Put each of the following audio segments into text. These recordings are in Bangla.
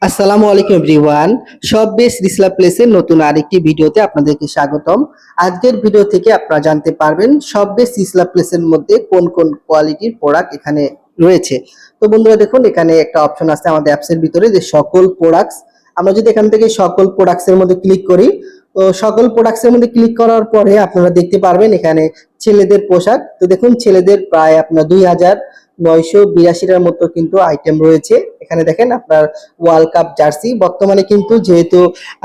আসসালামু আলাইকুম এভরিওয়ান। সব বেস রিসলা প্লেসের নতুন আরেকটি ভিডিওতে আপনাদেরকে স্বাগতম। আজকের ভিডিও থেকে আপনারা জানতে পারবেন সব বেস রিসলা প্লেসের মধ্যে কোন কোন কোয়ালিটির প্রোডাক্ট এখানে রয়েছে। তো বন্ধুরা দেখুন, এখানে একটা অপশন আছে আমাদের অ্যাপসের ভিতরে যে সকল প্রোডাক্টস। আমরা যদি এখান থেকে সকল প্রোডাক্টস এর মধ্যে ক্লিক করি, তো সকল প্রোডাক্টস এর মধ্যে ক্লিক করার পরে আপনারা দেখতে পারবেন এখানে ছেলেদের পোশাক। তো দেখুন, ছেলেদের প্রায় আপনার 2982টার মতো কিন্তু আইটেম রয়েছে। এখানে দেখেন আপনার ওয়ার্ল্ড কাপ জার্সি, বর্তমানে কিন্তু যেহেতু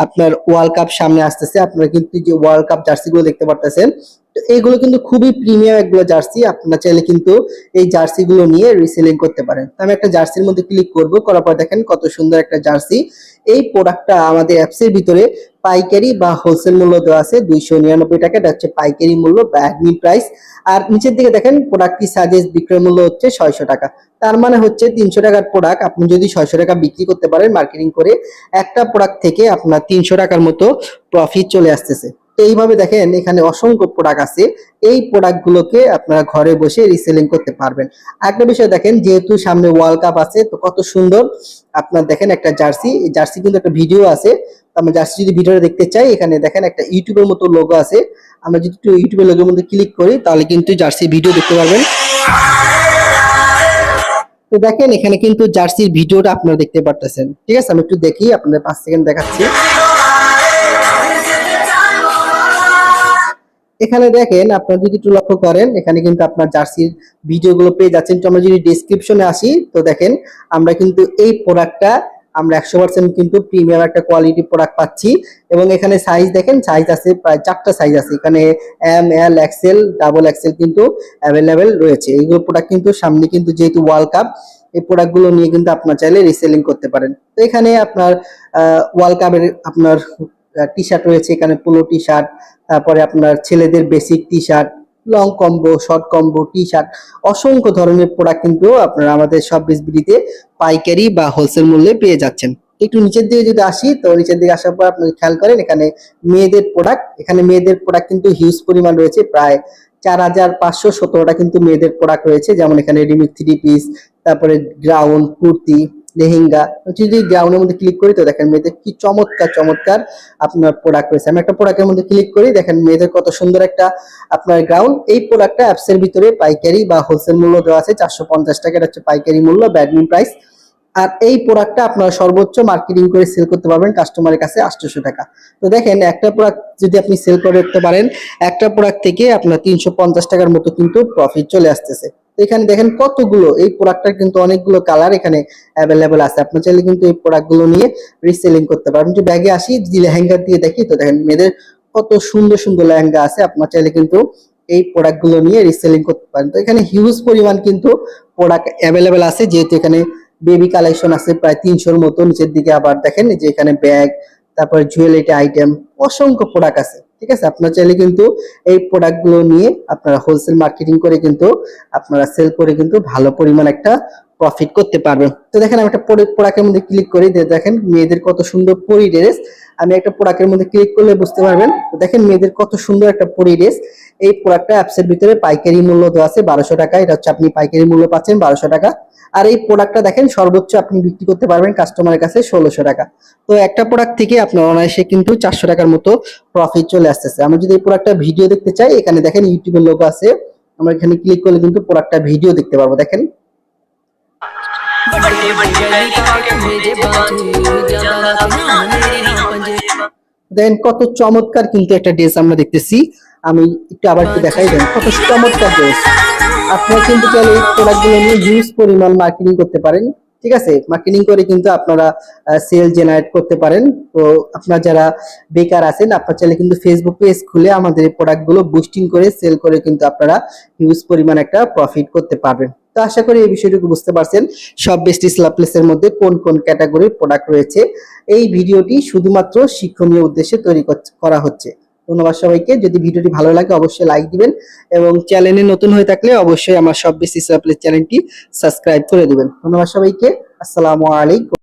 আপনার ওয়ার্ল্ড কাপ সামনে আসতেছে, আপনারা কিন্তু যে ওয়ার্ল্ড কাপ জার্সি গুলো দেখতে পারতেছেন, তো এইগুলো কিন্তু খুবই প্রিমিয়াম এগুলো জার্সি। আপনারা চাইলে কিন্তু এই জার্সি গুলো নিয়ে রিসেলিং করতে পারেন। তো আমি একটা জার্সির মধ্যে ক্লিক করব, করার পর দেখেন কত সুন্দর একটা জার্সি। এই প্রোডাক্টটা আমাদের অ্যাপসের ভিতরে পাইকারি বা হোলসেল মূল্য দেওয়া আছে 299 টাকা। এটা হচ্ছে পাইকারি মূল্য বা অ্যাডমিন প্রাইস। আর নিচের দিকে দেখেন প্রোডাক্টটি সাজেস্ট বিক্রয় মূল্য হচ্ছে 600 টাকা। তার মানে হচ্ছে 300 টাকার প্রোডাক্ট আপনি যদি 600 টাকা বিক্রি করতে পারেন মার্কেটিং করে, একটা প্রোডাক্ট থেকে আপনার 300 টাকার মতো প্রফিট চলে আসতেছে। তো এইভাবে দেখেন এখানে অসংখ্য প্রোডাক্ট আছে। এই প্রোডাক্টগুলোকে আপনারা ঘরে বসে রিসেলিং করতে পারবেন। আরেকটা বিষয় দেখেন, যেহেতু সামনে ওয়ার্ল্ড কাপ আছে, তো কত সুন্দর আপনার দেখেন একটা জার্সি। এই জার্সি কিন্তু একটা ভিডিও আছে। আমরা জার্সি যদি ভিডিওটা দেখতে চাই, এখানে দেখেন একটা ইউটিউবের মতো লোগো আছে। আমরা যদি একটু ইউটিউবের লোগোর মধ্যে ক্লিক করি তাহলে কিন্তু জার্সি ভিডিও দেখতে পারবেন। তো দেখেন এখানে কিন্তু জার্সির ভিডিওটা আপনারা দেখতে পারতেছেন। ঠিক আছে, আমি একটু দেখি, আপনাদের 5 সেকেন্ড দেখাচ্ছি। এখানে দেখেন আপনারা যদি একটু লক্ষ্য করেন, এখানে কিন্তু আপনার জার্সির ভিডিওগুলো পেয়ে যাচ্ছেন। তো আমরা যদি ডেসক্রিপশনে আসি, তো দেখেন আমরা কিন্তু এই প্রোডাক্টটা আমরা 100% কিন্তু প্রিমিয়াম একটা কোয়ালিটি প্রোডাক্ট পাচ্ছি। এবং এখানে সাইজ দেখেন, সাইজ আছে প্রায় 4টা সাইজ আছে। এখানে এম, এল, এক্সেল, ডাবল এক্সেল কিন্তু অ্যাভেলেবেল রয়েছে। এইগুলো প্রোডাক্ট কিন্তু সামনে কিন্তু যেহেতু ওয়ার্ল্ড কাপ, এই প্রোডাক্টগুলো নিয়ে কিন্তু আপনার চাইলে রিসেলিং করতে পারেন। তো এখানে আপনার ওয়ার্ল্ড কাপের আপনার টি শার্ট রয়েছে, এখানে পোলো টি শার্ট, তারপরে আপনার ছেলেদের basic T shirt, long combo, short combo, T shirt, অসংখ্য ধরনের প্রোডাক্ট কিন্তু আপনারা আমাদের সব বিসবিডিতে পাইকারি বা হোলসেল মূল্যে পেয়ে যাচ্ছেন। একটু নিচের দিকে যদি আসি, তো নিচের দিকে আসার পর আপনারা খেয়াল করেন এখানে মেয়েদের প্রোডাক্ট। এখানে মেয়েদের প্রোডাক্ট কিন্তু হিউজ পরিমাণ রয়েছে, প্রায় 4517টা কিন্তু মেয়েদের প্রোডাক্ট রয়েছে। যেমন এখানে রিমিক 3 পিস, তারপরে গ্রাউন, কুর্তি, লেহেঙ্গা। যদি গ্রাউন্ডের মধ্যে ক্লিক করি, তো দেখেন মেয়েদের কি চমৎকার চমৎকার আপনার প্রোডাক্ট রয়েছে। আমি একটা প্রোডাক্টের মধ্যে ক্লিক করি, দেখেন মেয়েদের কত সুন্দর একটা আপনার গ্রাউন্ড। এই প্রোডাক্টটা অ্যাপসের ভিতরে পাইকারি বা হোলসেল মূল্য দেওয়া আছে 450 টাকা। এটা হচ্ছে পাইকারি মূল্য, ব্যাডমিন প্রাইস। আর এই প্রোডাক্টটা আপনারা সর্বোচ্চ মার্কেটিং করে সেল করতে পারবেন কাস্টমারের কাছে 800 টাকা। তো দেখেন একটা প্রোডাক্ট যদি আপনি সেল করতে পারেন, একটা প্রোডাক্ট থেকে আপনার 350 টাকার মতো কিন্তু প্রফিট চলে আসতেছে। তো এখানে দেখেন কতগুলো, এই প্রোডাক্টটার কিন্তু অনেকগুলো কালার এখানে অ্যাভেলেবেল আছে। আপনি চাইলে কিন্তু এই প্রোডাক্টগুলো নিয়ে রিসেলিং করতে পারবেন। যদি ব্যাগে আসি, যদি লেহেঙ্গা দিয়ে দেখি, তো দেখেন মেয়েদের কত সুন্দর সুন্দর লেহেঙ্গা আছে। আপনার চাইলে কিন্তু এই প্রোডাক্টগুলো নিয়ে রিসেলিং করতে পারেন। তো এখানে হিউজ পরিমাণ কিন্তু প্রোডাক্ট অ্যাভেলেবেল আছে, যেহেতু এখানে বেবি কালেকশন আছে প্রায় 300-র মতো। নিচের দিকে আবার দেখেন যে এখানে ব্যাগ, তারপরে জুয়েলারি আইটেম, অসংখ্য প্রোডাক্ট আছে। ঠিক আছে, আপনারা চাইলে কিন্তু এই প্রোডাক্টগুলো নিয়ে আপনারা হোলসেল মার্কেটিং করে কিন্তু আপনারা সেল করে কিন্তু ভালো পরিমাণ একটা প্রফিট করতে পারবেন। তো দেখেন আমি একটা প্রোডাক্টের মধ্যে ক্লিক করি, দেখেন মেয়েদের কত সুন্দর পরি ড্রেস। আমি একটা প্রোডাক্টের মধ্যে ক্লিক করলে বুঝতে পারবেন। তো দেখেন মেয়েদের কত সুন্দর একটা পরি ড্রেস। এই প্রোডাক্টটা অ্যাপসের ভিতরে পাইকারি মূল্য দেওয়া আছে 1200 টাকা। এটা হচ্ছে আপনি পাইকারি মূল্য পাচ্ছেন 1200 টাকা। আর এই প্রোডাক্টটা দেখেন সর্বোচ্চ আপনি বিক্রি করতে পারবেন কাস্টমারের কাছে 1600 টাকা। তো একটা প্রোডাক্ট থেকে আপনার অনায়াসে কিন্তু 400 টাকার মতো প্রফিট চলে আসতেছে। আমরা যদি এই প্রোডাক্টটা ভিডিও দেখতে চাই, এখানে দেখেন ইউটিউবের লোগো আছে। আমরা এখানে ক্লিক করলে কিন্তু প্রোডাক্টটা ভিডিও দেখতে পারবো। দেখেন দেন কত চমৎকার কিন্তু একটা ড্রেস আমরা দেখতেছি। আমি একটু আবার একটু দেখাই, দেন কত চমৎকার ড্রেস। আপনারা কিন্তু চাইলে এই প্রোডাক্টগুলো নিয়ে হিউজ পরিমাণ মার্কেটিং করতে পারেন। ঠিক আছে, মার্কেটিং করে কিন্তু আপনারা সেল জেনারেট করতে পারেন। তো আপনারা যারা বেকার আছেন, আপনারা চাইলে কিন্তু ফেসবুক পেজ খুলে আমাদের এই প্রোডাক্টগুলো বুস্টিং করে সেল করে কিন্তু আপনারা হিউজ পরিমাণ একটা প্রফিট করতে পারবেন। তো আশা করি এই বিষয়টুকু বুঝতে পারছেন সব বেস্ট ইসলাম প্লেসের মধ্যে কোন কোন ক্যাটাগরির প্রোডাক্ট রয়েছে। এই ভিডিওটি শুধুমাত্র শিক্ষণীয় উদ্দেশ্যে তৈরি করা হচ্ছে। ধন্যবাদ সবাইকে। যদি ভিডিওটি ভালো লাগে অবশ্যই লাইক দিবেন এবং চ্যানেলে নতুন হয়ে থাকলে অবশ্যই আমার সব বেস্ট ইসলাম প্লেস চ্যানেলটি সাবস্ক্রাইব করে দিবেন। ধন্যবাদ সবাইকে। আসসালামু আলাইকুম।